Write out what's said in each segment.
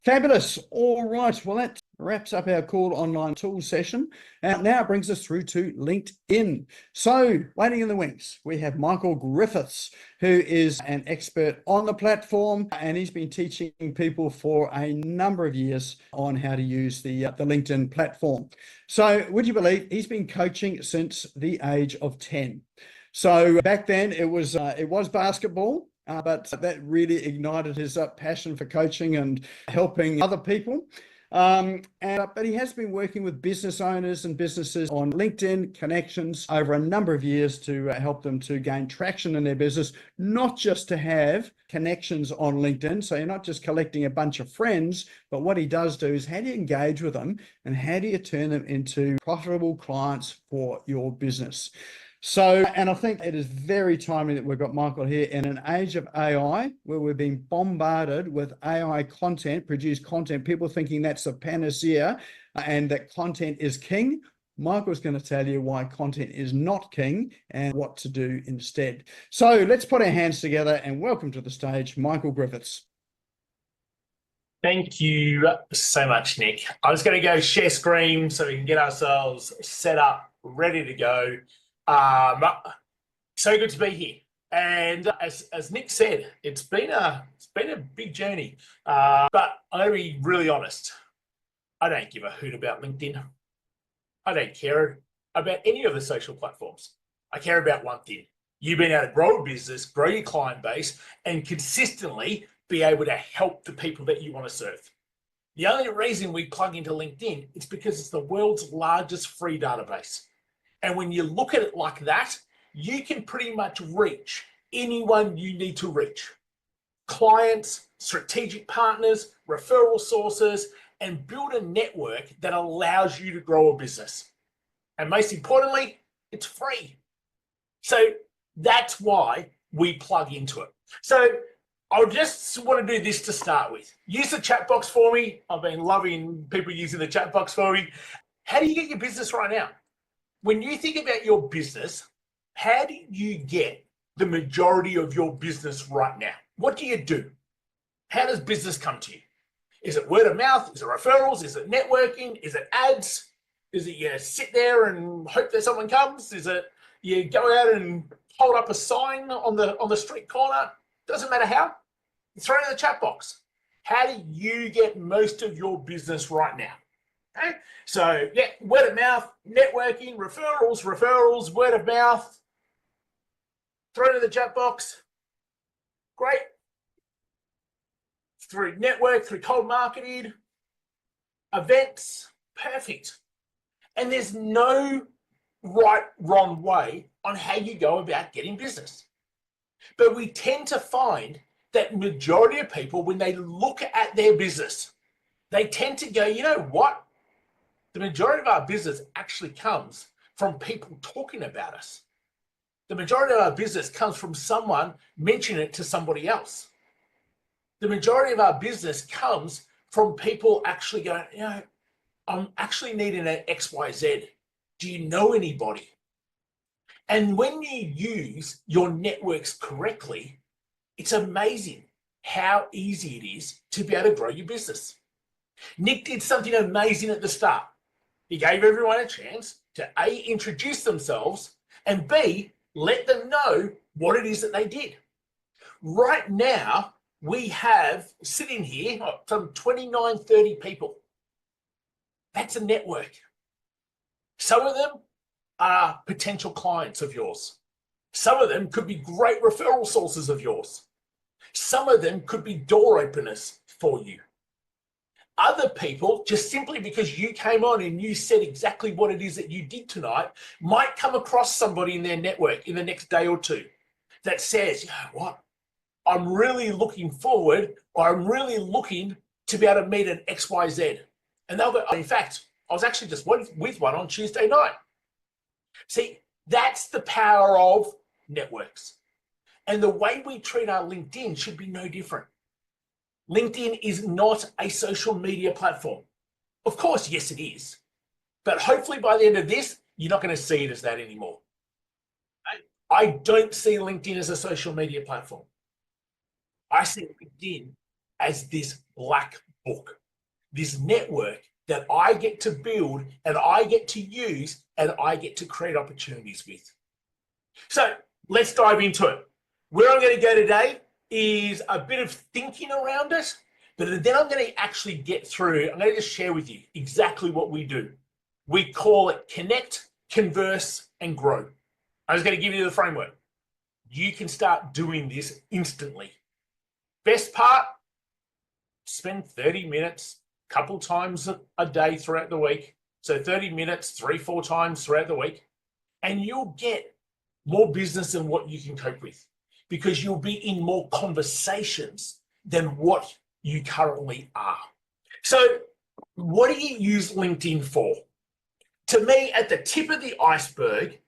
Fabulous. All right. Well, that wraps up our Call Online Tools session. And now it brings us through to LinkedIn. So, waiting in the wings, we have Michael Griffiths, who is an expert on the platform, and he's been teaching people for a number of years on how to use the LinkedIn platform. So, would you believe he's been coaching since the age of 10? So back then it was basketball. But that really ignited his passion for coaching and helping other people. But he has been working with business owners and businesses on LinkedIn connections over a number of years to help them to gain traction in their business, not just to have connections on LinkedIn. So you're not just collecting a bunch of friends, but what he does do is how do you engage with them and how do you turn them into profitable clients for your business? So, and I think it is very timely that we've got Michael here in an age of AI where we're being bombarded with AI content, produced content, people thinking that's a panacea and that content is king. Michael's going to tell you why content is not king and what to do instead. So let's put our hands together and welcome to the stage, Michael Griffiths. Thank you so much, Nick. I'm just going to go share screen so we can get ourselves set up, ready to go. So good to be here. And as Nick said, it's been a big journey. But I'm going to be really honest. I don't give a hoot about LinkedIn. I don't care about any of the social platforms. I care about one thing. You've been able to grow a business, grow your client base, and consistently be able to help the people that you want to serve. The only reason we plug into LinkedIn is because it's the world's largest free database. And when you look at it like that, you can pretty much reach anyone you need to reach. Clients, strategic partners, referral sources, and build a network that allows you to grow a business. And most importantly, it's free. So that's why we plug into it. So I just want to do this to start with. Use the chat box for me. I've been loving people using the chat box for me. How do you get your business right now? When you think about your business, how do you get the majority of your business right now? What do you do? How does business come to you? Is it word of mouth? Is it referrals? Is it networking? Is it ads? Is it you sit there and hope that someone comes? Is it you go out and hold up a sign on the street corner? Doesn't matter how. You throw it in the chat box. How do you get most of your business right now? Okay? So yeah, word of mouth, networking, referrals, word of mouth. Throw it in the chat box. Great. Through network, through cold marketing, events, perfect. And there's no right, wrong way on how you go about getting business. But we tend to find that majority of people, when they look at their business, they tend to go, you know what? The majority of our business actually comes from people talking about us. The majority of our business comes from someone mentioning it to somebody else. The majority of our business comes from people actually going, you know, I'm actually needing an XYZ. Do you know anybody? And when you use your networks correctly, it's amazing how easy it is to be able to grow your business. Nick did something amazing at the start. He gave everyone a chance to A, introduce themselves, and B, let them know what it is that they did. Right now, we have sitting here some 29, 30 people. That's a network. Some of them are potential clients of yours. Some of them could be great referral sources of yours. Some of them could be door openers for you. Other people, just simply because you came on and you said exactly what it is that you did tonight, might come across somebody in their network in the next day or two that says, you know what, I'm really looking forward, or I'm really looking to be able to meet an XYZ. And they'll go, oh, in fact, I was actually just with one on Tuesday night. See, that's the power of networks. And the way we treat our LinkedIn should be no different. LinkedIn is not a social media platform. Of course, yes, it is. But hopefully by the end of this, you're not going to see it as that anymore. I don't see LinkedIn as a social media platform. I see LinkedIn as this black book, this network that I get to build and I get to use and I get to create opportunities with. So let's dive into it. Where I'm going to go today is a bit of thinking around it, but then I'm going to actually get through, I'm going to just share with you exactly what we do. We call it connect, converse, and grow. I'm just going to give you the framework. You can start doing this instantly. Best part, spend 30 minutes a couple times a day throughout the week. So 30 minutes, 3-4 times throughout the week, and you'll get more business than what you can cope with because you'll be in more conversations than what you currently are. So what do you use LinkedIn for? To me, at the tip of the iceberg,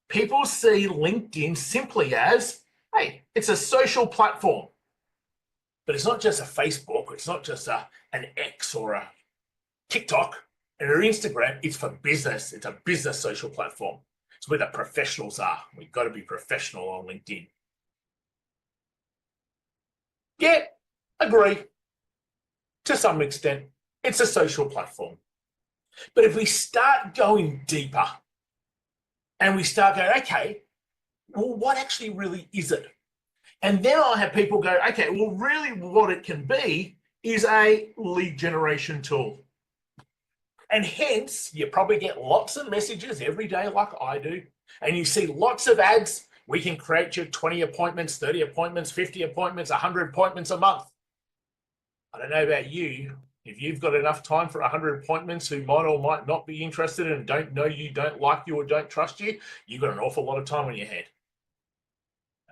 people see LinkedIn simply as, hey, it's a social platform. But it's not just a Facebook, it's not just an X or a TikTok and an Instagram. It's for business. It's a business social platform. It's where the professionals are. We've got to be professional on LinkedIn. Yeah, agree. To some extent, it's a social platform. But if we start going deeper and we start going, okay, well, what actually really is it? And then I'll have people go, okay, well, really what it can be is a lead generation tool. And hence, you probably get lots of messages every day like I do. And you see lots of ads. We can create you 20 appointments, 30 appointments, 50 appointments, 100 appointments a month. I don't know about you. If you've got enough time for 100 appointments who might or might not be interested and don't know you, don't like you, or don't trust you, you've got an awful lot of time on your head.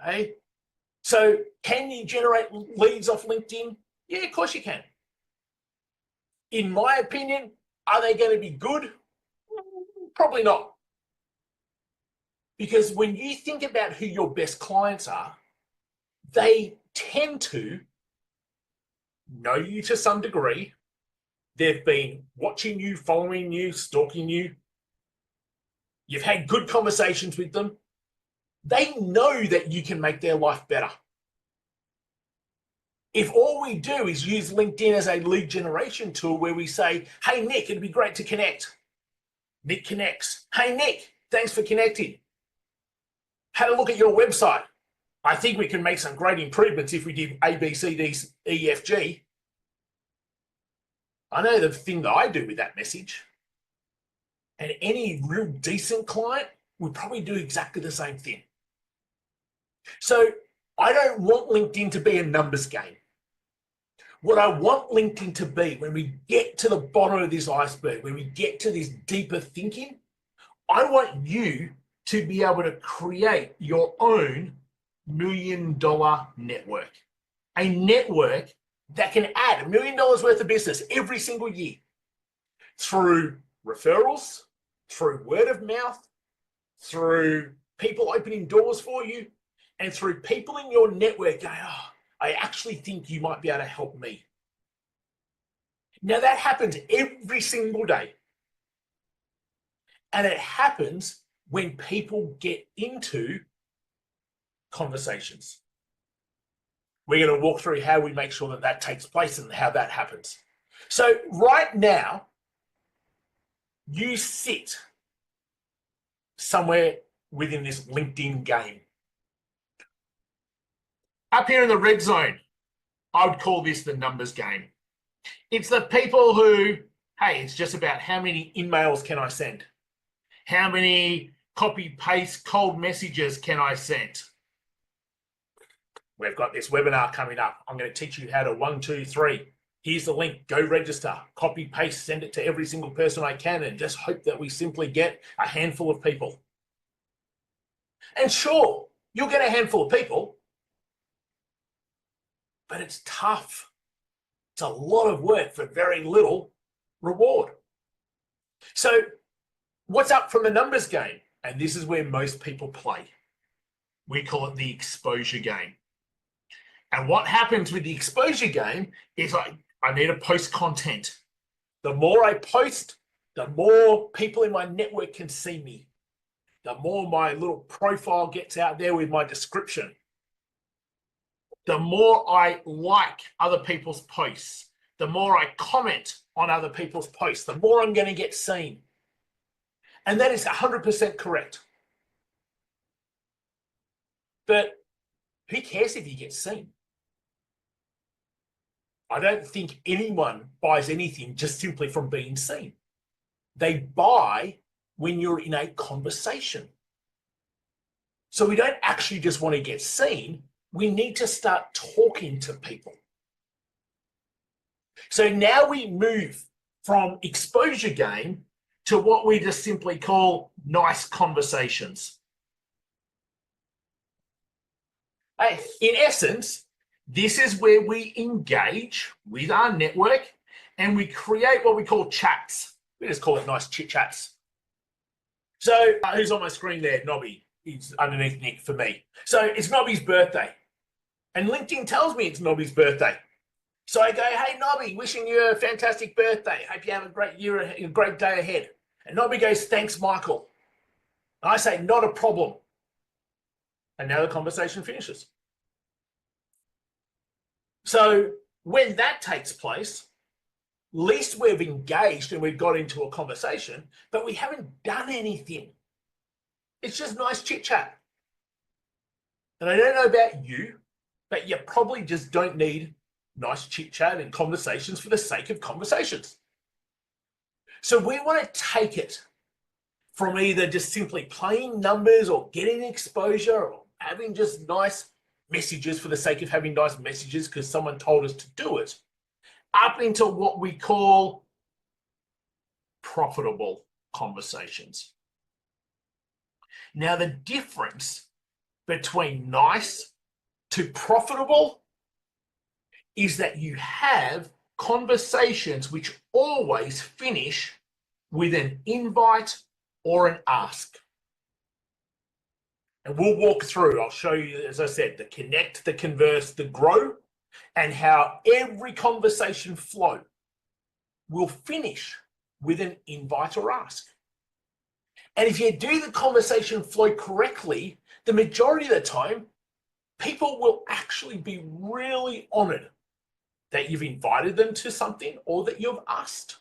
Hey? So can you generate leads off LinkedIn? Yeah, of course you can. In my opinion, are they going to be good? Probably not. Because when you think about who your best clients are, they tend to know you to some degree. They've been watching you, following you, stalking you. You've had good conversations with them. They know that you can make their life better. If all we do is use LinkedIn as a lead generation tool where we say, hey, Nick, it'd be great to connect. Nick connects. Hey, Nick, thanks for connecting. Had a look at your website. I think we can make some great improvements if we did A, B, C, D, E, F, G. I know the thing that I do with that message. And any real decent client would probably do exactly the same thing. So I don't want LinkedIn to be a numbers game. What I want LinkedIn to be, when we get to the bottom of this iceberg, when we get to this deeper thinking, I want you to be able to create your own $1 million network. A network that can add $1 million worth of business every single year through referrals, through word of mouth, through people opening doors for you, and through people in your network going, oh, I actually think you might be able to help me. Now that happens every single day. And it happens when people get into conversations. We're going to walk through how we make sure that that takes place and how that happens. So right now, you sit somewhere within this LinkedIn game. Up here in the red zone, I would call this the numbers game. It's the people who, hey, it's just about how many emails can I send? How many copy, paste, cold messages can I send? We've got this webinar coming up. I'm going to teach you how to 1, 2, 3. Here's the link. Go register. Copy, paste, send it to every single person I can and just hope that we simply get a handful of people. And sure, you'll get a handful of people, but it's tough. It's a lot of work for very little reward. So what's up from the numbers game? And this is where most people play. We call it the exposure game. And what happens with the exposure game is I need to post content. The more I post, the more people in my network can see me. The more my little profile gets out there with my description. The more I like other people's posts. the more I comment on other people's posts, the more I'm going to get seen. And that is 100% correct. But who cares if you get seen? I don't think anyone buys anything just simply from being seen. They buy when you're in a conversation. So we don't actually just want to get seen. We need to start talking to people. So now we move from exposure game to what we just simply call nice conversations. In essence, this is where we engage with our network and we create what we call chats. We just call it nice chit chats. So who's on my screen there? Nobby. He's underneath Nick for me. So it's Nobby's birthday. And LinkedIn tells me it's Nobby's birthday. So I go, hey, Nobby, wishing you a fantastic birthday. Hope you have a great year, a great day ahead. And Nobby goes, thanks, Michael. And I say, not a problem. And now the conversation finishes. So when that takes place, at least we've engaged and we've got into a conversation, but we haven't done anything. It's just nice chit chat. And I don't know about you, but you probably just don't need nice chit chat and conversations for the sake of conversations. So we want to take it from either just simply playing numbers or getting exposure or having just nice messages for the sake of having nice messages because someone told us to do it, up into what we call profitable conversations. Now, the difference between nice to profitable is that you have conversations which always finish with an invite or an ask. And we'll walk through, I'll show you, as I said, the connect, the converse, the grow, and how every conversation flow will finish with an invite or ask. And if you do the conversation flow correctly, the majority of the time, people will actually be really honored that you've invited them to something or that you've asked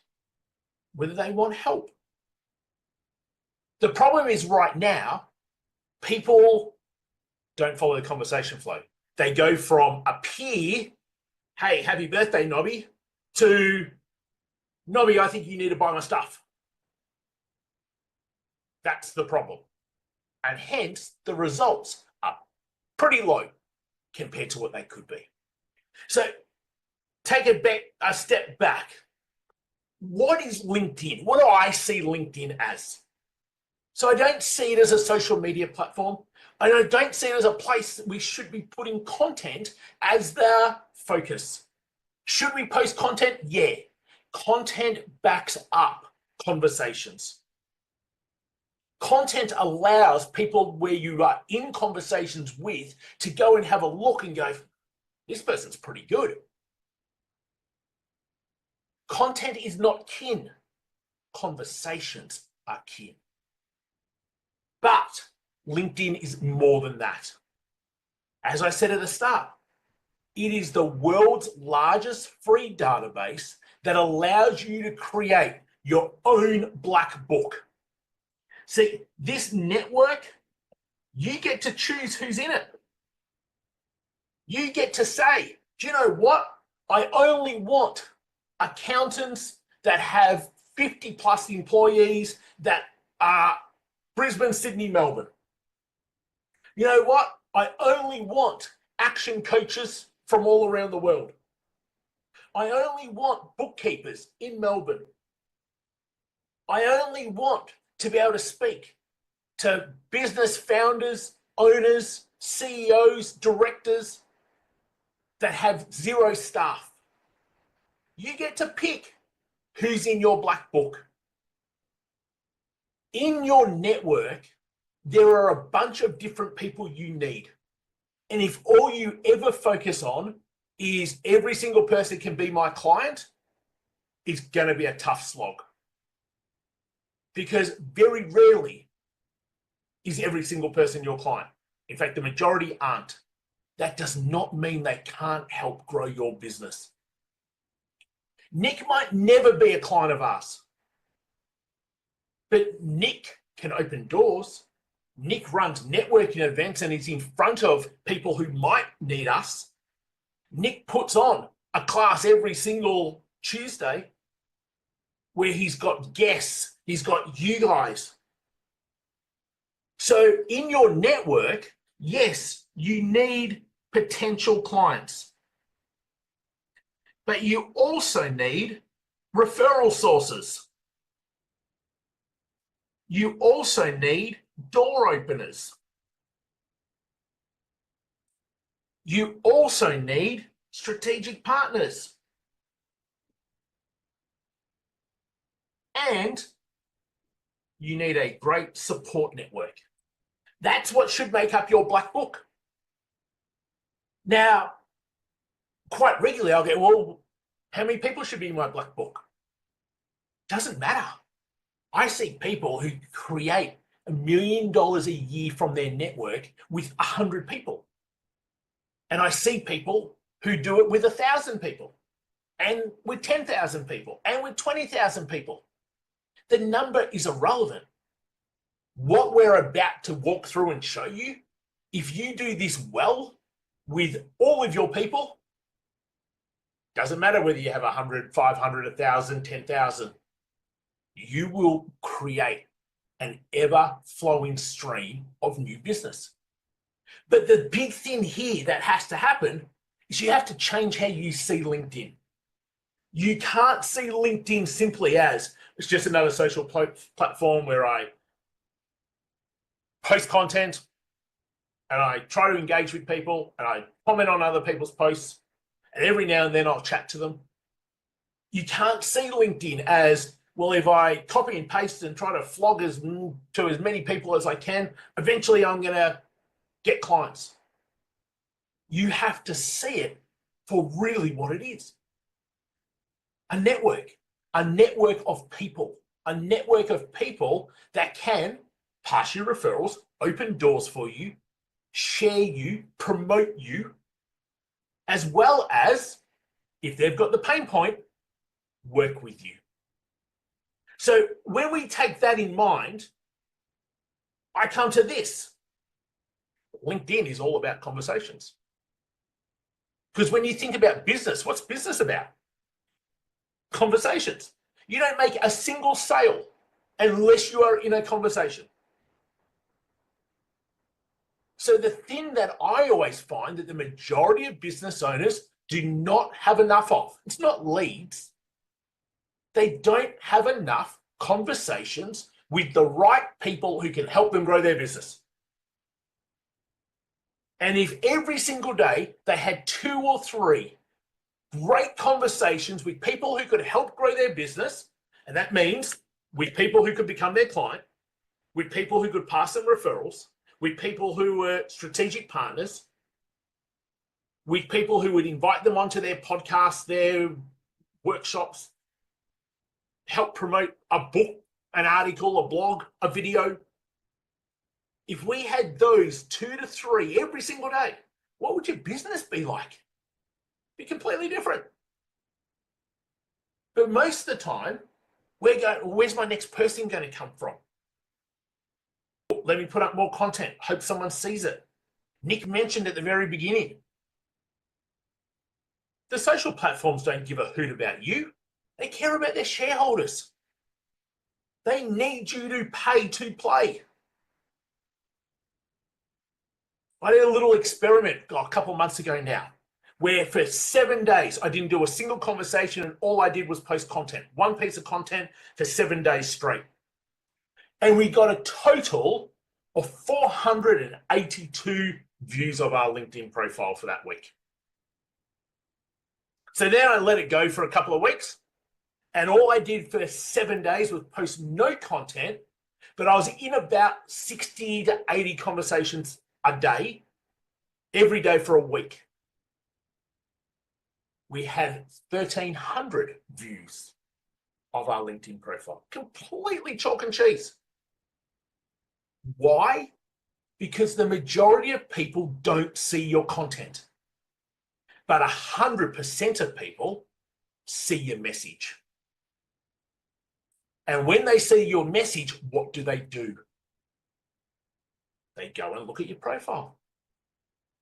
whether they want help. The problem is right now, people don't follow the conversation flow. They go from a peer, hey, happy birthday, Nobby, to, Nobby, I think you need to buy my stuff. That's the problem. And hence, the results are pretty low compared to what they could be. So take a step back. What is LinkedIn? What do I see LinkedIn as? So I don't see it as a social media platform. I don't see it as a place that we should be putting content as the focus. Should we post content? Yeah. Content backs up conversations. Content allows people where you are in conversations with to go and have a look and go, this person's pretty good. Content is not kin. Conversations are kin. But LinkedIn is more than that. As I said at the start, it is the world's largest free database that allows you to create your own black book. See, this network, you get to choose who's in it. You get to say, do you know what? I only want accountants that have 50 plus employees that are Brisbane, Sydney, Melbourne. You know what? I only want action coaches from all around the world. I only want bookkeepers in Melbourne. I only want to be able to speak to business founders, owners, CEOs, directors that have zero staff. You get to pick who's in your black book. In your network, there are a bunch of different people you need. And if all you ever focus on is every single person can be my client, it's going to be a tough slog. Because very rarely is every single person your client. In fact, the majority aren't. That does not mean they can't help grow your business. Nick might never be a client of ours, but Nick can open doors. Nick runs networking events and is in front of people who might need us. Nick puts on a class every single Tuesday where he's got guests, he's got you guys. So in your network, yes, you need potential clients, but you also need referral sources. You also need door openers. You also need strategic partners. And you need a great support network. That's what should make up your black book. Now, quite regularly, I'll get, well, how many people should be in my black book? Doesn't matter. I see people who create $1 million a year from their network with 100 people. And I see people who do it with 1,000 people and with 10,000 people and with 20,000 people. The number is irrelevant. What we're about to walk through and show you, if you do this well with all of your people, doesn't matter whether you have 100, 500, 1,000, 10,000, you will create an ever-flowing stream of new business. But the big thing here that has to happen is you have to change how you see LinkedIn. You can't see LinkedIn simply as it's just another social platform where I post content and I try to engage with people and I comment on other people's posts and every now and then I'll chat to them. You can't see LinkedIn as, well, if I copy and paste and try to flog to as many people as I can, eventually I'm going to get clients. You have to see it for really what it is. A network of people, that can pass you referrals, open doors for you, share you, promote you, as well as, if they've got the pain point, work with you. So when we take that in mind, I come to this. LinkedIn is all about conversations. Because when you think about business, what's business about? Conversations. You don't make a single sale unless you are in a conversation. So the thing that I always find that the majority of business owners do not have enough of, it's not leads. They don't have enough conversations with the right people who can help them grow their business. And if every single day they had 2 or 3 great conversations with people who could help grow their business, and that means with people who could become their client, with people who could pass them referrals, with people who were strategic partners, with people who would invite them onto their podcasts, their workshops, help promote a book, an article, a blog, a video. If we had those 2 to 3 every single day, what would your business be like? Be completely different. But most of the time, we're going, where's my next person going to come from? Let me put up more content. Hope someone sees it. Nick mentioned at the very beginning, the social platforms don't give a hoot about you. They care about their shareholders. They need you to pay to play. I did a little experiment a couple of months ago now, where for 7 days, I didn't do a single conversation and all I did was post content, one piece of content for 7 days straight. And we got a total of 482 views of our LinkedIn profile for that week. So then I let it go for a couple of weeks. And all I did for 7 days was post no content, but I was in about 60 to 80 conversations a day, every day for a week. We had 1,300 views of our LinkedIn profile. Completely chalk and cheese. Why? Because the majority of people don't see your content. But 100% of people see your message. And when they see your message, what do? They go and look at your profile.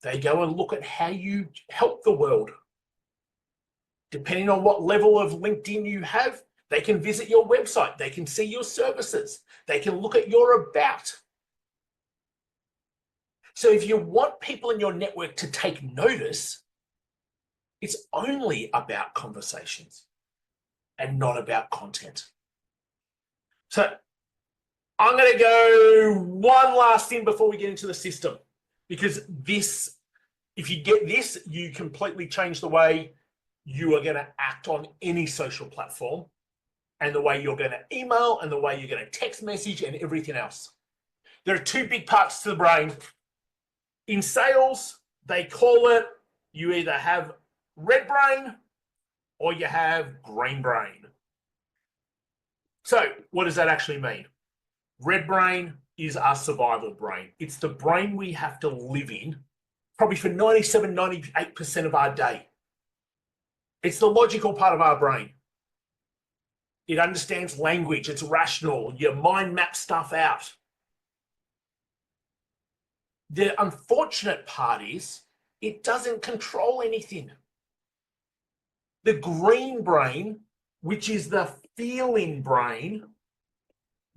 They go and look at how you help the world. Depending on what level of LinkedIn you have, they can visit your website. They can see your services. They can look at your about. So if you want people in your network to take notice, it's only about conversations and not about content. So I'm going to go one last thing before we get into the system, because this, if you get this, you completely change the way you are going to act on any social platform, and the way you're going to email, and the way you're going to text message, and everything else. There are two big parts to the brain. In sales, they call it, you either have red brain or you have green brain. So what does that actually mean? Red brain is our survival brain. It's the brain we have to live in probably for 97, 98% of our day. It's the logical part of our brain. It understands language. It's rational. Your mind maps stuff out. The unfortunate part is it doesn't control anything. The green brain, which is the feeling brain,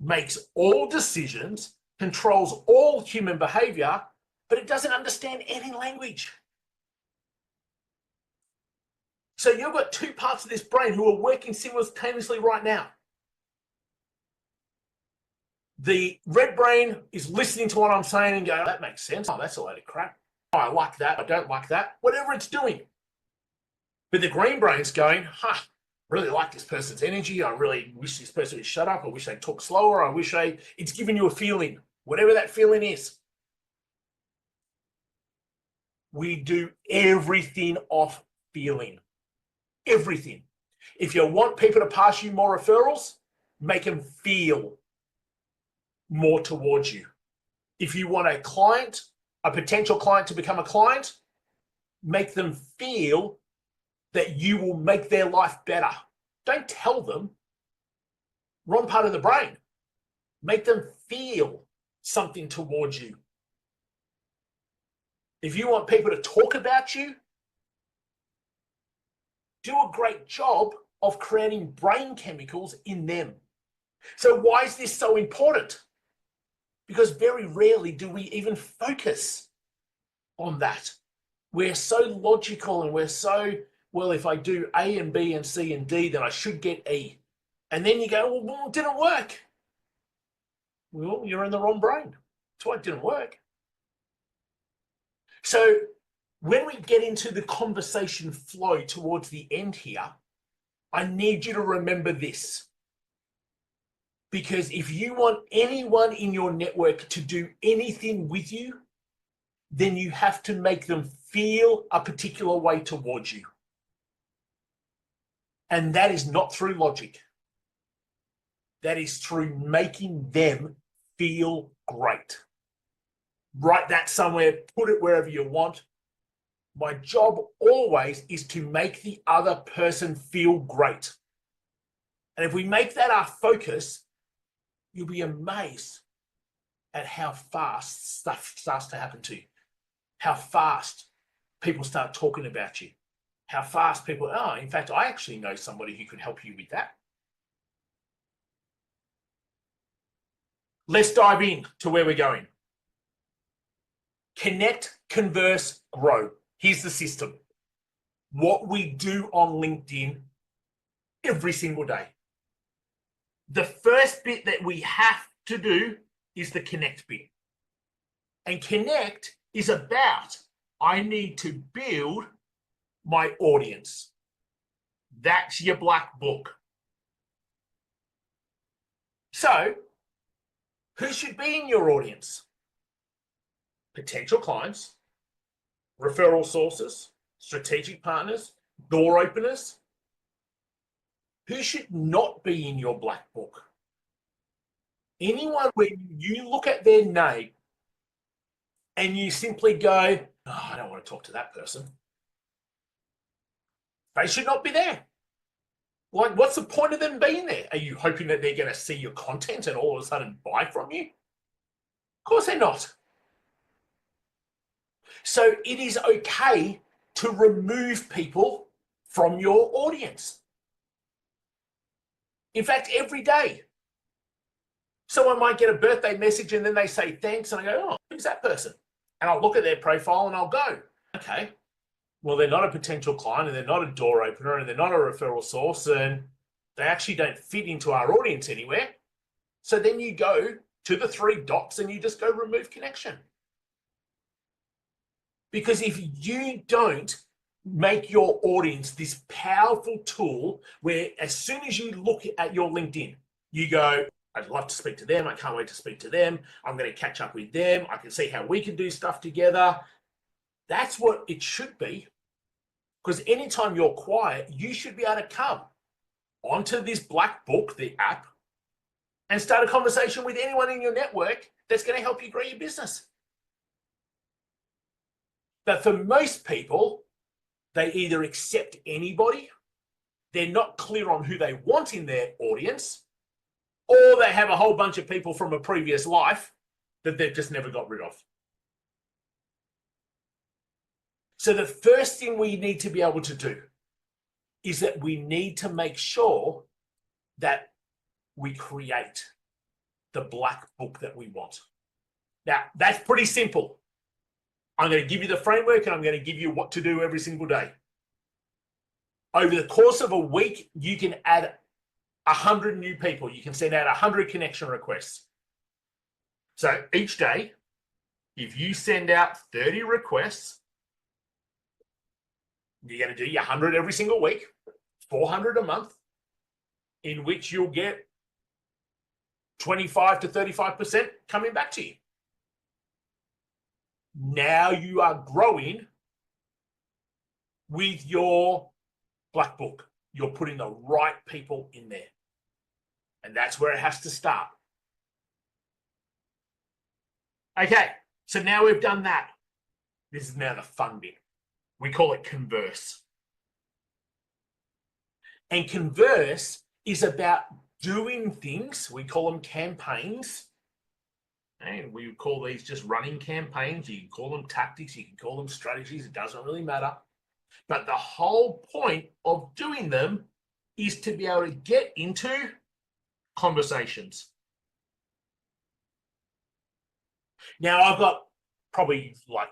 makes all decisions, controls all human behavior, but it doesn't understand any language. So you've got two parts of this brain who are working simultaneously right now. The red brain is listening to what I'm saying and going, oh, that makes sense. Oh, that's a load of crap. Oh, I like that. I don't like that. Whatever it's doing. But the green brain's going, really like this person's energy. I really wish this person would shut up. I wish they'd talk slower. I wish it's giving you a feeling, whatever that feeling is. We do everything off feeling. Everything. If you want people to pass you more referrals, make them feel more towards you. If you want a potential client to become a client, make them feel that you will make their life better. Don't tell them. Wrong part of the brain. Make them feel something towards you. If you want people to talk about you, do a great job of creating brain chemicals in them. So why is this so important? Because very rarely do we even focus on that. We're so logical and we're so, well, if I do A and B and C and D, then I should get E. And then you go, well, it didn't work. Well, you're in the wrong brain. That's why it didn't work. So when we get into the conversation flow towards the end here, I need you to remember this. Because if you want anyone in your network to do anything with you, then you have to make them feel a particular way towards you. And that is not through logic. That is through making them feel great. Write that somewhere, put it wherever you want. My job always is to make the other person feel great. And if we make that our focus, you'll be amazed at how fast stuff starts to happen to you. How fast people start talking about you. How fast people, in fact, I actually know somebody who could help you with that. Let's dive in to where we're going. Connect, converse, grow. Here's the system. What we do on LinkedIn every single day. The first bit that we have to do is the connect bit. And connect is about, I need to build my audience. That's your black book. So, who should be in your audience? Potential clients, referral sources, strategic partners, door openers. Who should not be in your black book? Anyone where you look at their name and you simply go, I don't want to talk to that person. They should not be there. Like, what's the point of them being there? Are you hoping that they're going to see your content and all of a sudden buy from you? Of course they're not. So it is okay to remove people from your audience. In fact, every day, someone might get a birthday message and then they say thanks, and I go, oh, who's that person? And I'll look at their profile and I'll go, okay, well, they're not a potential client and they're not a door opener and they're not a referral source and they actually don't fit into our audience anywhere. So then you go to the 3 dots and you just go remove connection. Because if you don't make your audience this powerful tool where as soon as you look at your LinkedIn, you go, I'd love to speak to them. I can't wait to speak to them. I'm going to catch up with them. I can see how we can do stuff together. That's what it should be. Because anytime you're quiet, you should be able to come onto this black book, the app, and start a conversation with anyone in your network that's going to help you grow your business. But for most people, they either accept anybody, they're not clear on who they want in their audience, or they have a whole bunch of people from a previous life that they've just never got rid of. So the first thing we need to be able to do is that we need to make sure that we create the black book that we want. Now, that's pretty simple. I'm going to give you the framework and I'm going to give you what to do every single day. Over the course of a week, you can add 100 new people. You can send out 100 connection requests. So each day, if you send out 30 requests, you're going to do your 100 every single week, 400 a month, in which you'll get 25 to 35% coming back to you. Now you are growing with your black book. You're putting the right people in there. And that's where it has to start. Okay, so now we've done that. This is now the fun bit. We call it converse. And converse is about doing things. We call them campaigns. And we call these just running campaigns. You can call them tactics. You can call them strategies. It doesn't really matter. But the whole point of doing them is to be able to get into conversations. Now, I've got probably like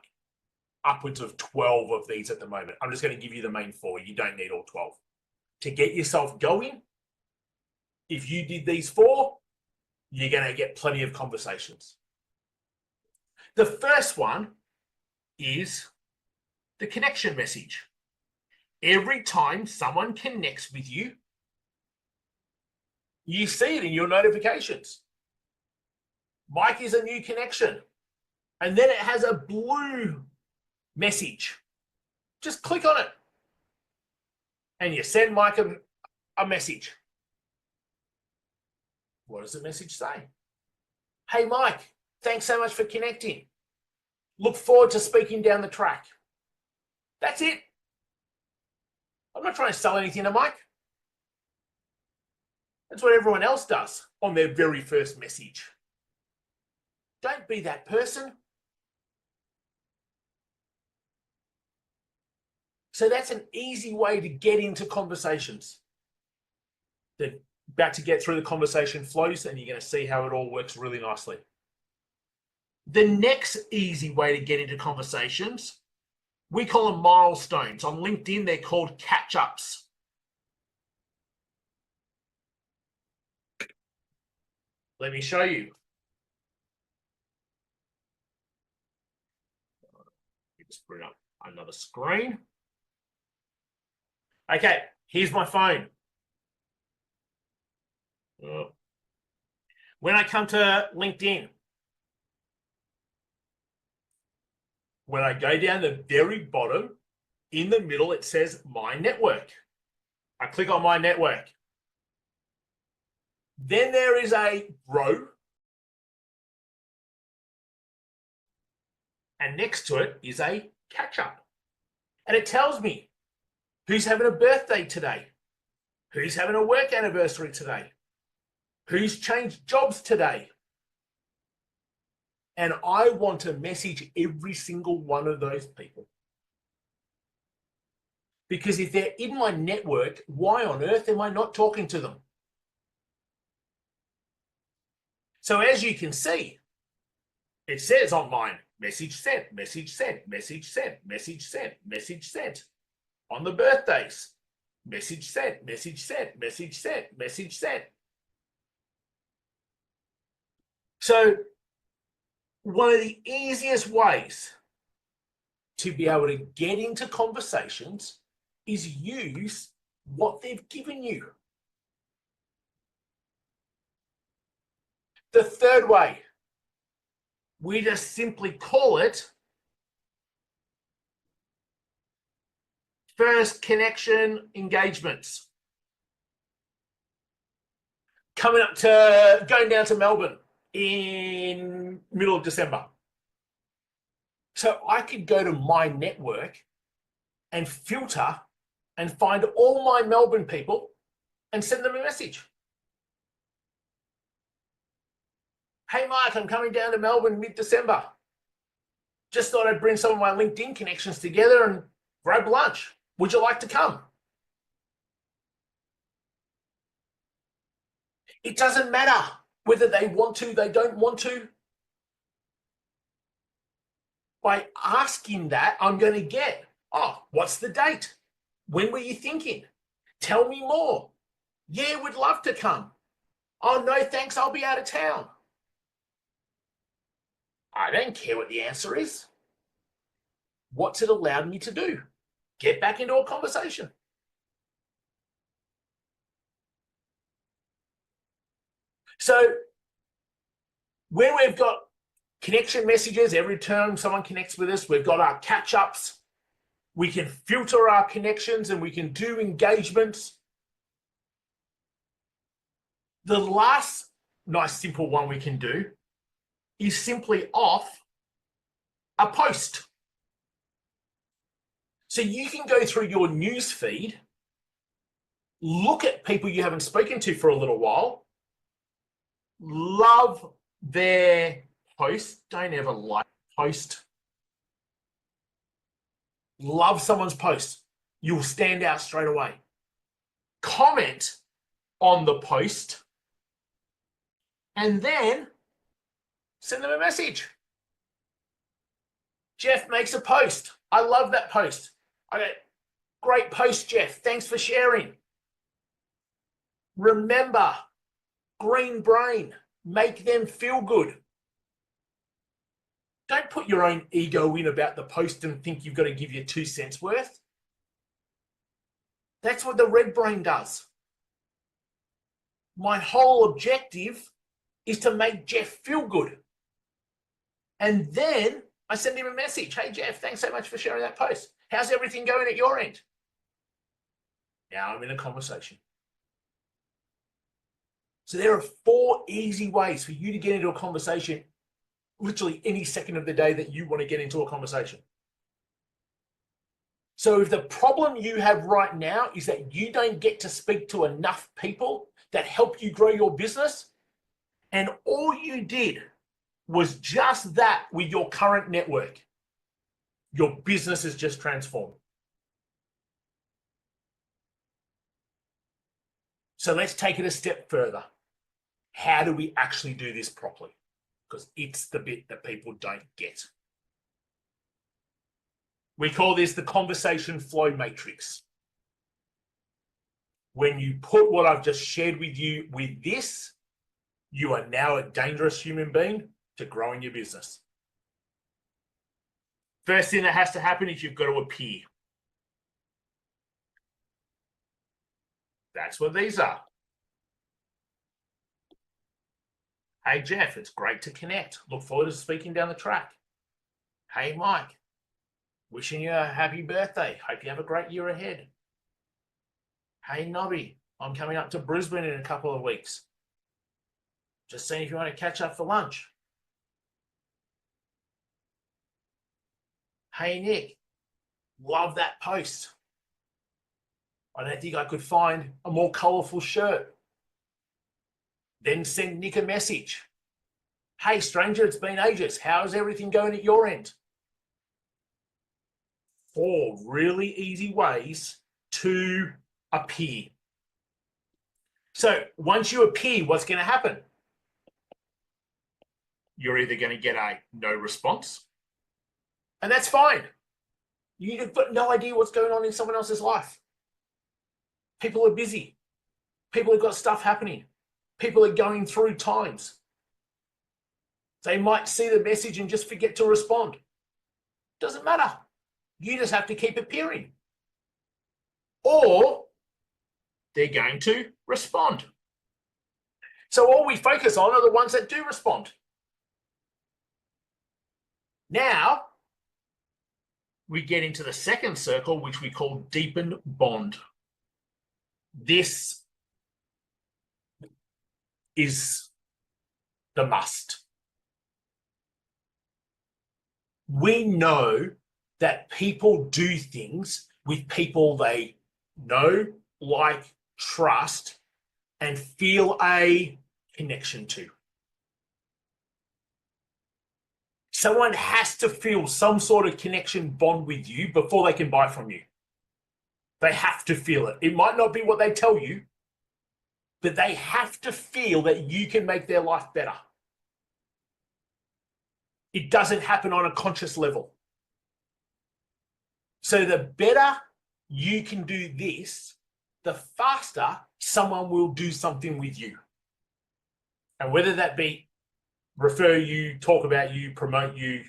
upwards of 12 of these at the moment. I'm just going to give you the main 4. You don't need all 12. To get yourself going, if you did these 4, you're going to get plenty of conversations. The first one is the connection message. Every time someone connects with you, you see it in your notifications. Mike is a new connection. And then it has a blue message. Just click on it. And you send Mike a message. What does the message say? Hey, Mike, thanks so much for connecting. Look forward to speaking down the track. That's it. I'm not trying to sell anything to Mike. That's what everyone else does on their very first message. Don't be that person. So that's an easy way to get into conversations. They're about to get through the conversation flows and you're going to see how it all works really nicely. The next easy way to get into conversations, we call them milestones. On LinkedIn, they're called catch-ups. Let me show you. Just bring up another screen. Okay, here's my phone. When I come to LinkedIn, when I go down the very bottom, in the middle, it says My Network. I click on My Network. Then there is a row. And next to it is a catch-up. And it tells me who's having a birthday today. Who's having a work anniversary today? Who's changed jobs today? And I want to message every single one of those people. Because if they're in my network, why on earth am I not talking to them? So as you can see, it says on mine, message sent, message sent, message sent, message sent, message sent. On the birthdays, message sent, message sent, message sent, message sent. So one of the easiest ways to be able to get into conversations is use what they've given you. The third way, we just simply call it first connection engagements. Going down to Melbourne in middle of December. So I could go to my network and filter and find all my Melbourne people and send them a message. Hey, Mike, I'm coming down to Melbourne mid-December. Just thought I'd bring some of my LinkedIn connections together and grab lunch. Would you like to come? It doesn't matter whether they want to, they don't want to. By asking that, I'm going to get, oh, what's the date? When were you thinking? Tell me more. Yeah, would love to come. Oh, no, thanks, I'll be out of town. I don't care what the answer is. What's it allowed me to do? Get back into a conversation. So when we've got connection messages, every time someone connects with us, we've got our catch-ups. We can filter our connections and we can do engagements. The last nice simple one we can do is simply off a post. So you can go through your news feed, look at people you haven't spoken to for a little while, love their post. Don't ever like post. Love someone's post. You'll stand out straight away. Comment on the post and then send them a message. Jeff makes a post. I love that post. Great post, Jeff. Thanks for sharing. Remember, green brain, make them feel good. Don't put your own ego in about the post and think you've got to give you 2 cents worth. That's what the red brain does. My whole objective is to make Jeff feel good. And then I send him a message. Hey, Jeff, thanks so much for sharing that post. How's everything going at your end? Now I'm in a conversation. So there are 4 easy ways for you to get into a conversation literally any second of the day that you want to get into a conversation. So if the problem you have right now is that you don't get to speak to enough people that help you grow your business, and all you did was just that with your current network, your business is just transformed. So let's take it a step further. How do we actually do this properly? Because it's the bit that people don't get. We call this the conversation flow matrix. When you put what I've just shared with you with this, you are now a dangerous human being to growing your business. First thing that has to happen is you've got to appear. That's what these are. Hey, Jeff, it's great to connect. Look forward to speaking down the track. Hey, Mike, wishing you a happy birthday. Hope you have a great year ahead. Hey, Nobby, I'm coming up to Brisbane in a couple of weeks. Just seeing if you want to catch up for lunch. Hey, Nick, love that post. I don't think I could find a more colorful shirt. Then send Nick a message. Hey, stranger, it's been ages. How's everything going at your end? 4 really easy ways to appear. So once you appear, what's going to happen? You're either going to get a no response, and that's fine. You've got no idea what's going on in someone else's life. People are busy. People have got stuff happening. People are going through times. They might see the message and just forget to respond. Doesn't matter. You just have to keep appearing. Or they're going to respond. So all we focus on are the ones that do respond. Now, we get into the second circle, which we call deepen bond. This is the must. We know that people do things with people they know, like, trust, and feel a connection to. Someone has to feel some sort of connection bond with you before they can buy from you. They have to feel it. It might not be what they tell you, but they have to feel that you can make their life better. It doesn't happen on a conscious level. So the better you can do this, the faster someone will do something with you. And whether that be refer you, talk about you, promote you,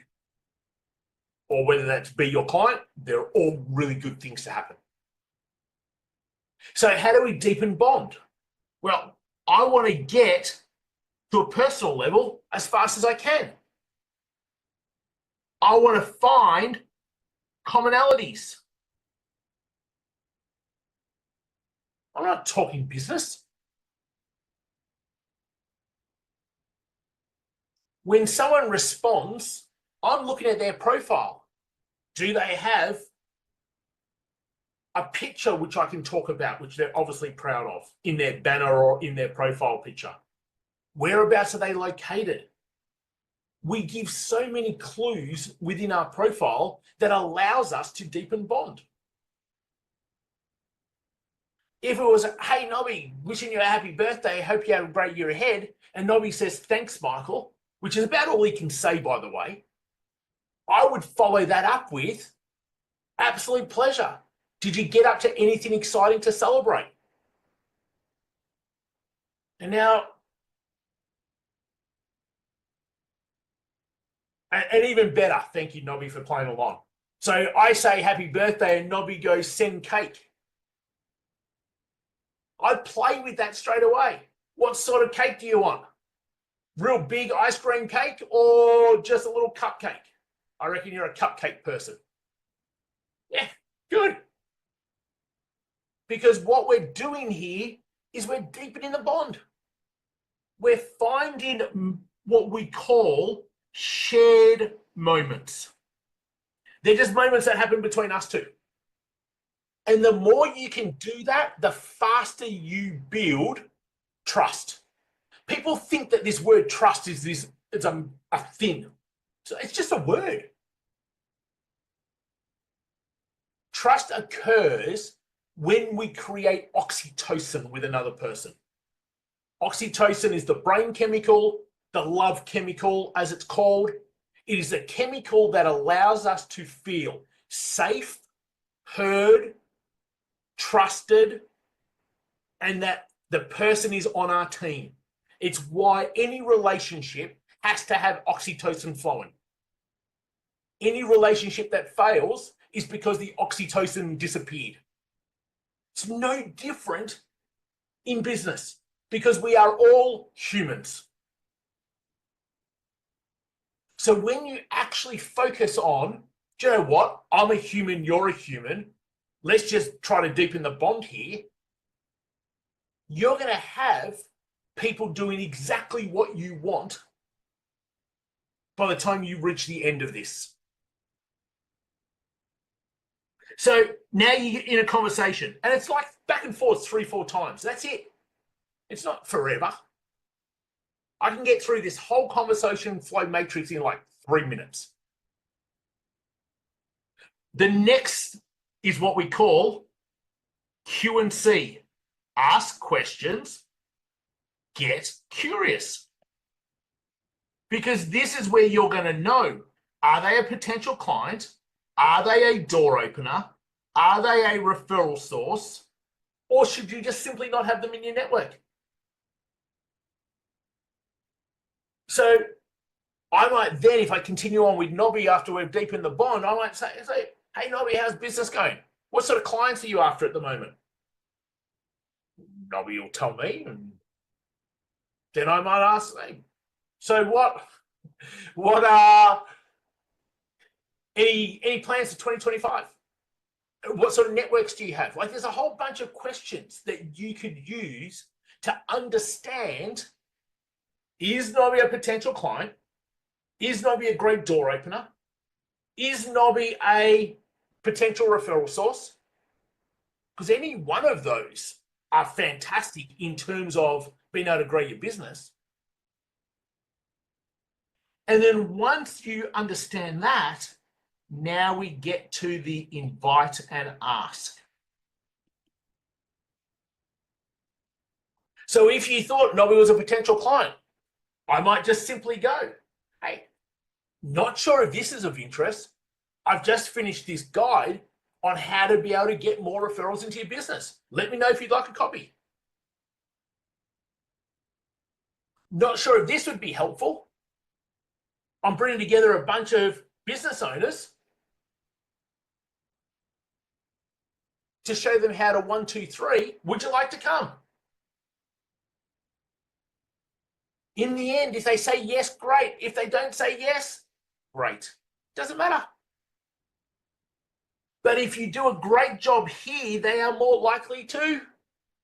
or whether that's be your client, they're all really good things to happen. So how do we deepen bond? Well, I want to get to a personal level as fast as I can. I want to find commonalities. I'm not talking business. When someone responds, I'm looking at their profile. Do they have a picture which I can talk about, which they're obviously proud of, in their banner or in their profile picture? Whereabouts are they located? We give so many clues within our profile that allows us to deepen bond. If it was, hey, Nobby, wishing you a happy birthday, hope you have a great year ahead, and Nobby says, thanks, Michael, which is about all he can say, by the way, I would follow that up with, absolute pleasure. Did you get up to anything exciting to celebrate? And now, and even better, thank you, Nobby, for playing along. So I say happy birthday and Nobby goes, send cake. I'd play with that straight away. What sort of cake do you want? Real big ice cream cake or just a little cupcake? I reckon you're a cupcake person. Yeah, good. Because what we're doing here is we're deepening the bond. We're finding what we call shared moments. They're just moments that happen between us two. And the more you can do that, the faster you build trust. People think that this word trust is it's a thing. So it's just a word. Trust occurs when we create oxytocin with another person. Oxytocin is the brain chemical, the love chemical, as it's called. It is a chemical that allows us to feel safe, heard, trusted, and that the person is on our team. It's why any relationship has to have oxytocin flowing. Any relationship that fails is because the oxytocin disappeared. It's no different in business because we are all humans. So when you actually focus on, do you know what? I'm a human, you're a human. Let's just try to deepen the bond here. You're going to have people doing exactly what you want by the time you reach the end of this. So now you get in a conversation, and it's like back and forth 3-4 times. That's it. It's not forever. I can get through this whole conversation flow matrix in like 3 minutes. The next is what we call Q&C. Ask questions, get curious. Because this is where you're going to know, are they a potential client? Are they a door opener? Are they a referral source? Or should you just simply not have them in your network? So I might then, if I continue on with Nobby after we're deep in the bond, I might say, hey, Nobby, how's business going? What sort of clients are you after at the moment? Nobby will tell me, and then I might ask, hey, so what are any plans for 2025? What sort of networks do you have? Like, there's a whole bunch of questions that you could use to understand, is Nobby a potential client? Is Nobby a great door opener? Is Nobby a potential referral source? Because any one of those are fantastic in terms of being able to grow your business. And then once you understand that, now we get to the invite and ask. So if you thought Nobby was a potential client, I might just simply go, hey, not sure if this is of interest. I've just finished this guide on how to be able to get more referrals into your business. Let me know if you'd like a copy. Not sure if this would be helpful. I'm bringing together a bunch of business owners to show them how to 1, 2, 3. Would you like to come? In the end, if they say yes, great. If they don't say yes, great. Doesn't matter. But if you do a great job here, they are more likely to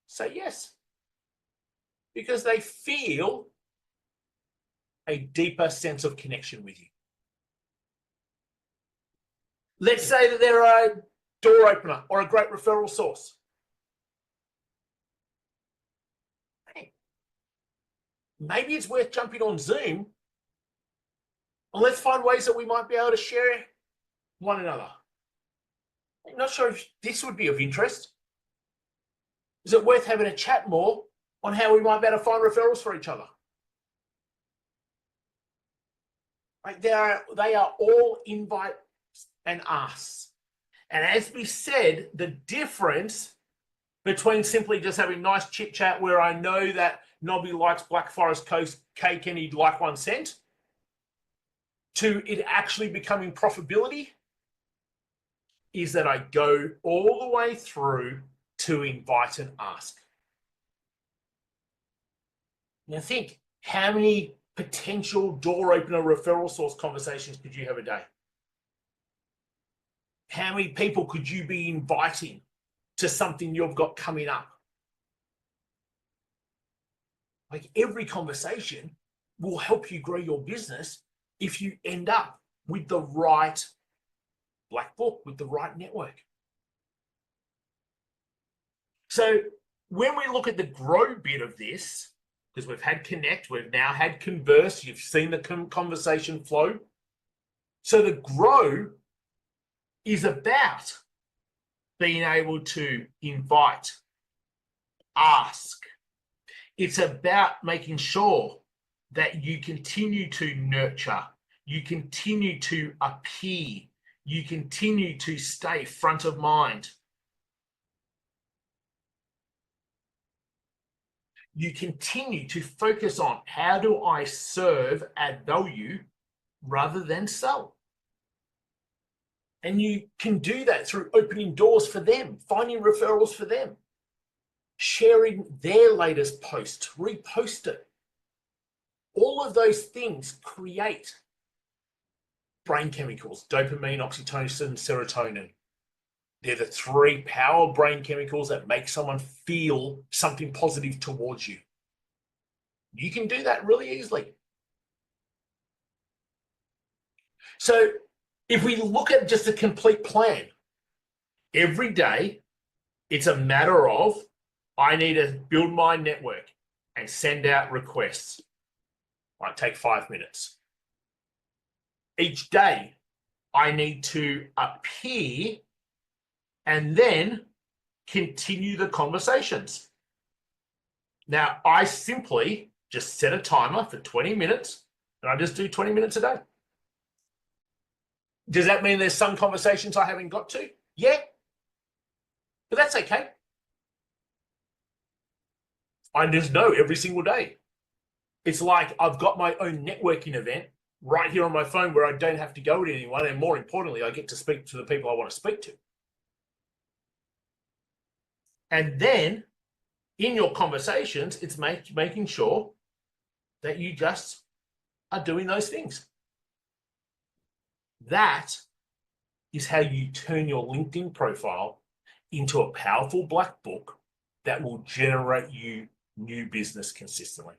say yes, because they feel a deeper sense of connection with you. Let's say that they're a door opener or a great referral source. Hey, maybe it's worth jumping on Zoom and let's find ways that we might be able to share one another. I'm not sure if this would be of interest. Is it worth having a chat more on how we might be able to find referrals for each other? Right, they are all invites and asks. And as we said, the difference between simply just having nice chit chat where I know that Nobby likes Black Forest Coast cake and he'd like 1 cent, to it actually becoming profitability, is that I go all the way through to invite and ask. Now think, how many potential door opener referral source conversations could you have a day? How many people could you be inviting to something you've got coming up? Like, every conversation will help you grow your business if you end up with the right black book, with the right network. So when we look at the grow bit of this, because we've had connect, we've now had converse, you've seen the conversation flow. So the grow is about being able to invite, ask. It's about making sure that you continue to nurture, you continue to appear, you continue to stay front of mind. You continue to focus on, how do I serve, add value, rather than sell? And you can do that through opening doors for them, finding referrals for them, sharing their latest post, repost it. All of those things create brain chemicals: dopamine, oxytocin, serotonin. They're the 3 power brain chemicals that make someone feel something positive towards you. You can do that really easily. So if we look at just a complete plan, every day It's a matter of I need to build my network and send out requests. Might take 5 minutes. Each day, I need to appear and then continue the conversations. Now, I simply just set a timer for 20 minutes and I just do 20 minutes a day. Does that mean there's some conversations I haven't got to? Yeah. But that's okay. I just know every single day. It's like I've got my own networking event right here on my phone where I don't have to go to anyone. And more importantly, I get to speak to the people I want to speak to. And then in your conversations, it's making sure that you just are doing those things. That is how you turn your LinkedIn profile into a powerful black book that will generate you new business consistently.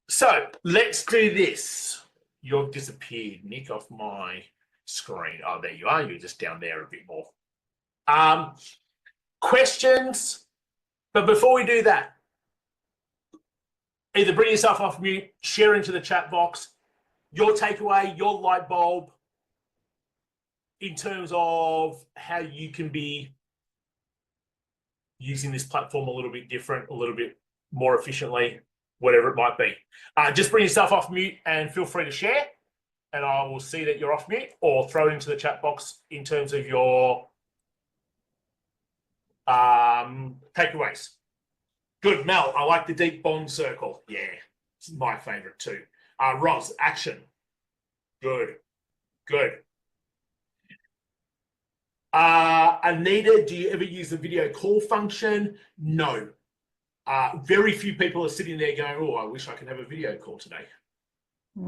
So let's do this. You've disappeared, Nick, off my screen. Oh, there you are. You're just down there a bit more. Questions? But before we do that, either bring yourself off mute, share into the chat box, your takeaway, your light bulb in terms of how you can be using this platform a little bit different, a little bit more efficiently, whatever it might be. Just bring yourself off mute and feel free to share, and I will see that you're off mute, or throw it into the chat box in terms of your takeaways. Good, Mel. I like the deep bond circle. Yeah, it's my favorite too. Roz, action. Good. Anita, do you ever use the video call function? No. Very few people are sitting there going, oh, I wish I could have a video call today.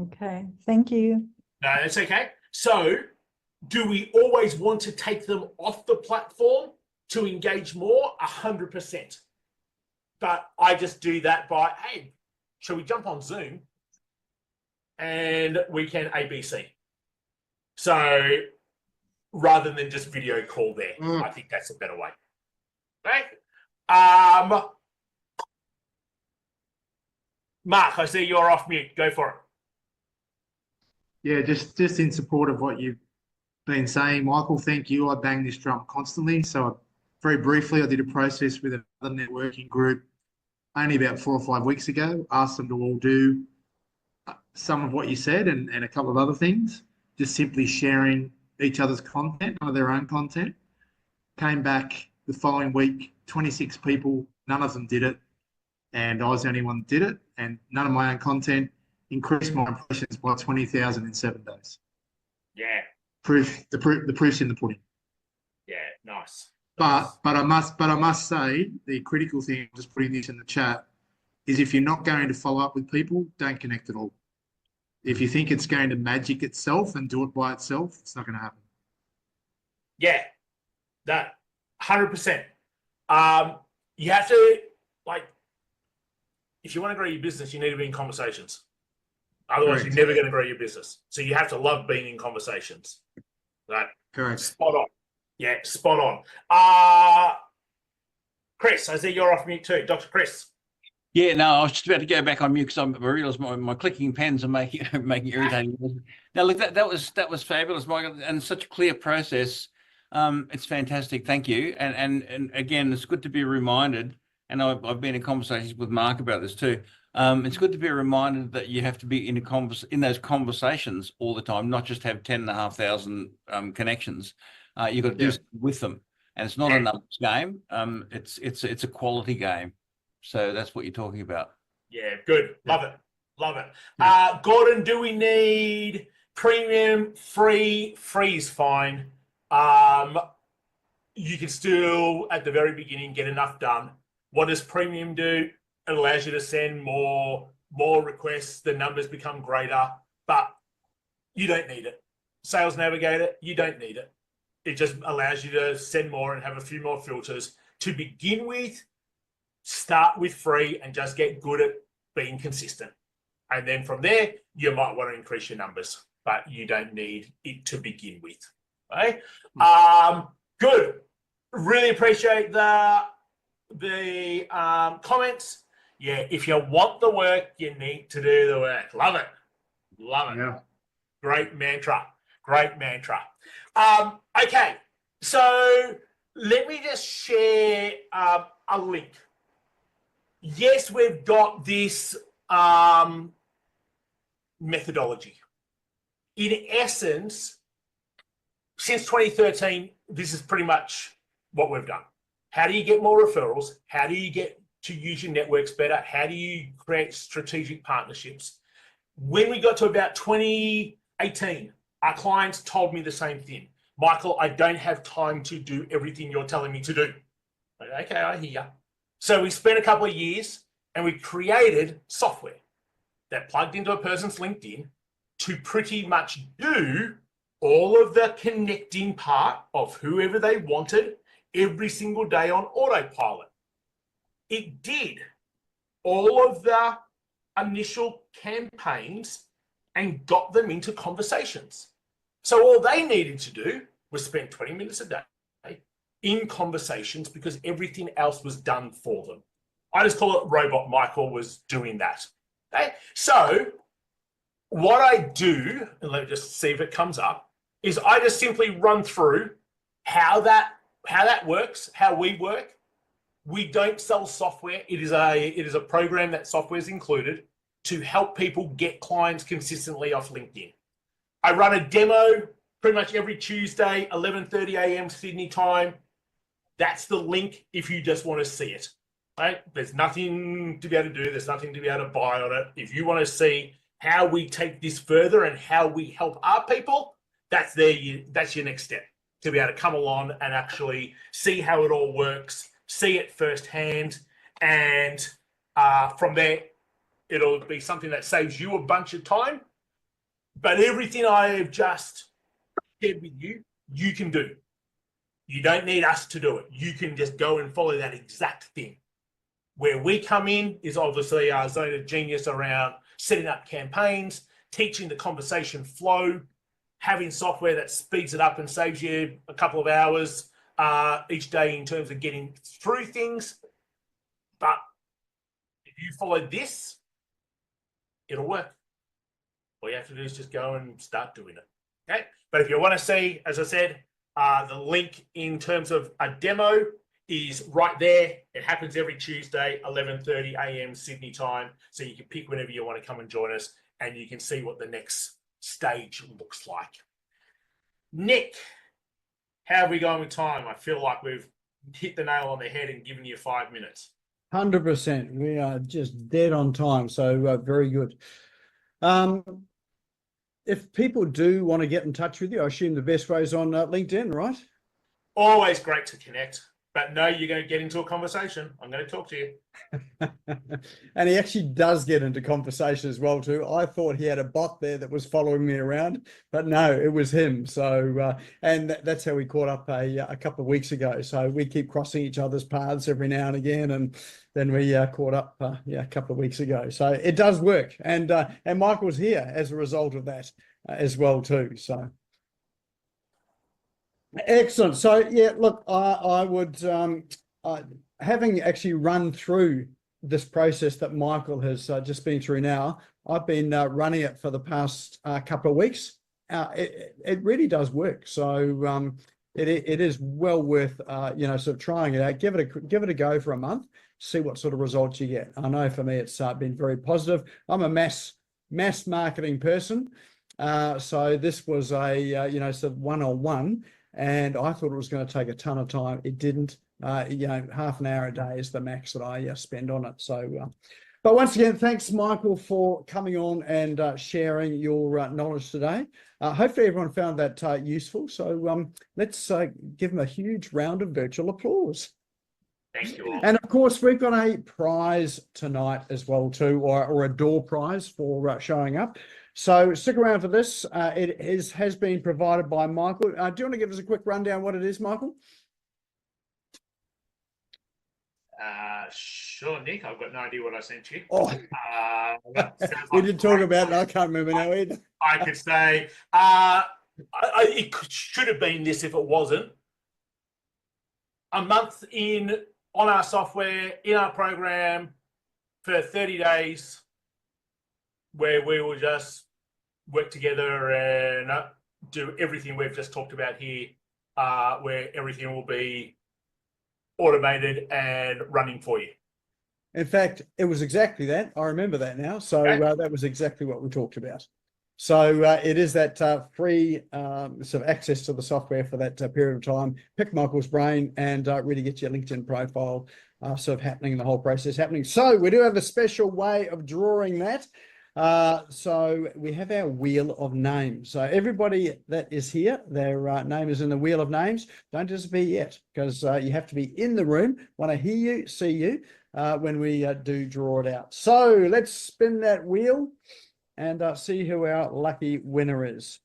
Okay, thank you. No, that's okay. So do we always want to take them off the platform to engage more? 100%. But I just do that by, hey, shall we jump on Zoom and we can ABC? So rather than just video call there, I think that's a better way. Right? Mark, I see you're off mute. Go for it. Yeah, just in support of what you've been saying, Michael, thank you. I bang this drum constantly. So very briefly, I did a process with another networking group only about 4 or 5 weeks ago, asked them to all do some of what you said and a couple of other things, just simply sharing each other's content, none of their own content. Came back the following week, 26 people, none of them did it. And I was the only one that did it, and none of my own content. Increased my impressions by 20,000 in 7 days. Yeah. The proof's in the pudding. Yeah, nice. But I must say the critical thing, I'm just putting this in the chat, is if you're not going to follow up with people, don't connect at all. If you think it's going to magic itself and do it by itself, it's not going to happen. Yeah, that 100%. You have to, like, if you want to grow your business, you need to be in conversations. Otherwise, Correct. You're never going to grow your business. So you have to love being in conversations. Right? Correct. Spot on. Yeah, spot on. Chris, I see you're off mute too. Dr. Chris. Yeah, no, I was just about to go back on mute because I realised my clicking pens are making irritating. Now, look, that was fabulous, Michael, and such a clear process. It's fantastic. Thank you. And again, it's good to be reminded. And I've been in conversations with Mark about this too. It's good to be reminded that you have to be in those conversations all the time, not just have 10,500 connections. You've got to do something with them, and it's not a numbers game. It's a quality game. So that's what you're talking about. Yeah, good. Love it. Gordon, do we need premium, free? Free is fine. You can still, at the very beginning, get enough done. What does premium do? It allows you to send more requests. The numbers become greater, but you don't need it. Sales Navigator, you don't need it. It just allows you to send more and have a few more filters. To begin with, start with free and just get good at being consistent. And then from there, you might want to increase your numbers, but you don't need it to begin with. Okay. Good. Really appreciate the comments. Yeah, if you want the work, you need to do the work. Love it. Love it. Yeah. Great mantra. Great mantra. Okay, so let me just share a link. Yes, we've got this methodology. In essence, since 2013, this is pretty much what we've done. How do you get more referrals? How do you get to use your networks better? How do you create strategic partnerships? When we got to about 2018, our clients told me the same thing. Michael, I don't have time to do everything you're telling me to do. Okay, I hear you. So we spent a couple of years and we created software that plugged into a person's LinkedIn to pretty much do all of the connecting part of whoever they wanted every single day on autopilot. It did all of the initial campaigns and got them into conversations. So all they needed to do was spend 20 minutes a day in conversations because everything else was done for them. I just call it Robot Michael was doing that. Okay? So what I do, and let me just see if it comes up, is I just simply run through how that works, how we work. We don't sell software. It is a program that software is included to help people get clients consistently off LinkedIn. I run a demo pretty much every Tuesday, 11:30 a.m. Sydney time. That's the link if you just want to see it. Right? There's nothing to be able to do. There's nothing to be able to buy on it. If you want to see how we take this further and how we help our people, that's your next step, to be able to come along and actually see how it all works, see it firsthand, and from there, it'll be something that saves you a bunch of time. But everything I have just shared with you, you can do. You don't need us to do it. You can just go and follow that exact thing. Where we come in is obviously our zone of genius around setting up campaigns, teaching the conversation flow, having software that speeds it up and saves you a couple of hours each day in terms of getting through things. But if you follow this, it'll work. All you have to do is just go and start doing it. Okay. But if you want to see, as I said, the link in terms of a demo is right there. It happens every Tuesday, 11:30 a.m. Sydney time. So you can pick whenever you want to come and join us, and you can see what the next stage looks like. Nick, how have we gone with time? I feel like we've hit the nail on the head and given you 5 minutes. 100%. We are just dead on time. So very good. If people do want to get in touch with you, I assume the best way is on LinkedIn, right? Always great to connect. But no, you're going to get into a conversation. I'm going to talk to you. And he actually does get into conversation as well too. I thought he had a bot there that was following me around, but no, it was him. So, and that's how we caught up a couple of weeks ago. So we keep crossing each other's paths every now and again, and then we caught up a couple of weeks ago. So it does work, and Michael's here as a result of that as well too. So. Excellent. So yeah, look, I would, having actually run through this process that Michael has just been through now, I've been running it for the past couple of weeks. It really does work. So it is well worth sort of trying it out. Give it a go for a month. See what sort of results you get. I know for me it's been very positive. I'm a mass marketing person, so this was a sort of one-on-one. And I thought it was going to take a ton of time. It didn't. Half an hour a day is the max that I spend on it. So, but once again, thanks, Michael, for coming on and sharing your knowledge today. Hopefully everyone found that useful. So let's give him a huge round of virtual applause. Thank you all. And of course, we've got a prize tonight as well too, or a door prize for showing up. So stick around for this. It has been provided by Michael. Do you want to give us a quick rundown what it is, Michael? Sure, Nick. I've got no idea what I sent you. Oh, we did talk about it. I can't remember now either. I could say should have been this if it wasn't. A month in on our software, in our program for 30 days, where we will just work together and do everything we've just talked about here, where everything will be automated and running for you. In fact, it was exactly that. I remember that now. So Okay. that was exactly what we talked about. So it is that free sort of access to the software for that period of time. Pick Michael's brain and really get your LinkedIn profile sort of happening, the whole process happening. So we do have a special way of drawing that. So we have our wheel of names. So everybody that is here, their name is in the wheel of names. Don't disappear yet, because you have to be in the room. Want to hear you, see you when we do draw it out. So let's spin that wheel and see who our lucky winner is.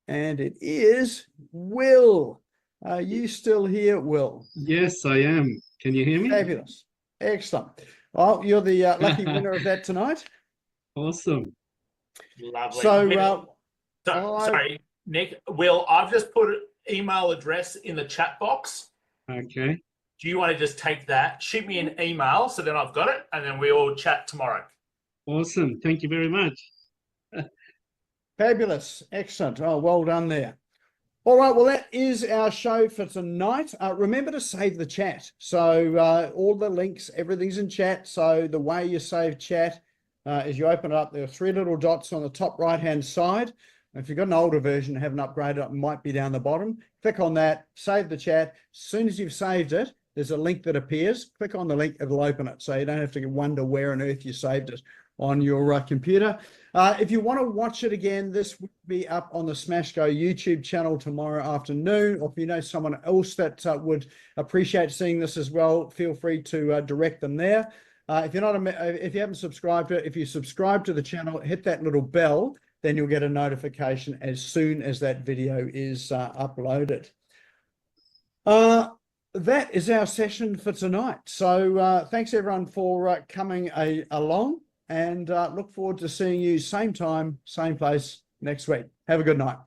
And it is Will. Are you still here, Will? Yes, I am. Can you hear me? Fabulous. Excellent. Well, you're the lucky winner of that tonight. Awesome. Lovely. So, sorry, Nick. Will, I've just put an email address in the chat box. Okay. Do you want to just take that, shoot me an email, so then I've got it, and then we'll chat tomorrow? Awesome. Thank you very much. Fabulous. Excellent. Oh, well done there. All right. Well, that is our show for tonight. Remember to save the chat. So all the links, everything's in chat. So the way you save chat is you open it up. There are three little dots on the top right-hand side. If you've got an older version, haven't upgraded, it might be down the bottom. Click on that, save the chat. As soon as you've saved it, there's a link that appears. Click on the link, it'll open it. So you don't have to wonder where on earth you saved it on your computer. If you want to watch it again, this will be up on the Smash Go YouTube channel tomorrow afternoon. Or if you know someone else that would appreciate seeing this as well, feel free to direct them there. If you haven't subscribed to it, if you subscribe to the channel, hit that little bell, then you'll get a notification as soon as that video is uploaded. That is our session for tonight. So thanks everyone for coming along, and look forward to seeing you same time, same place next week. Have a good night.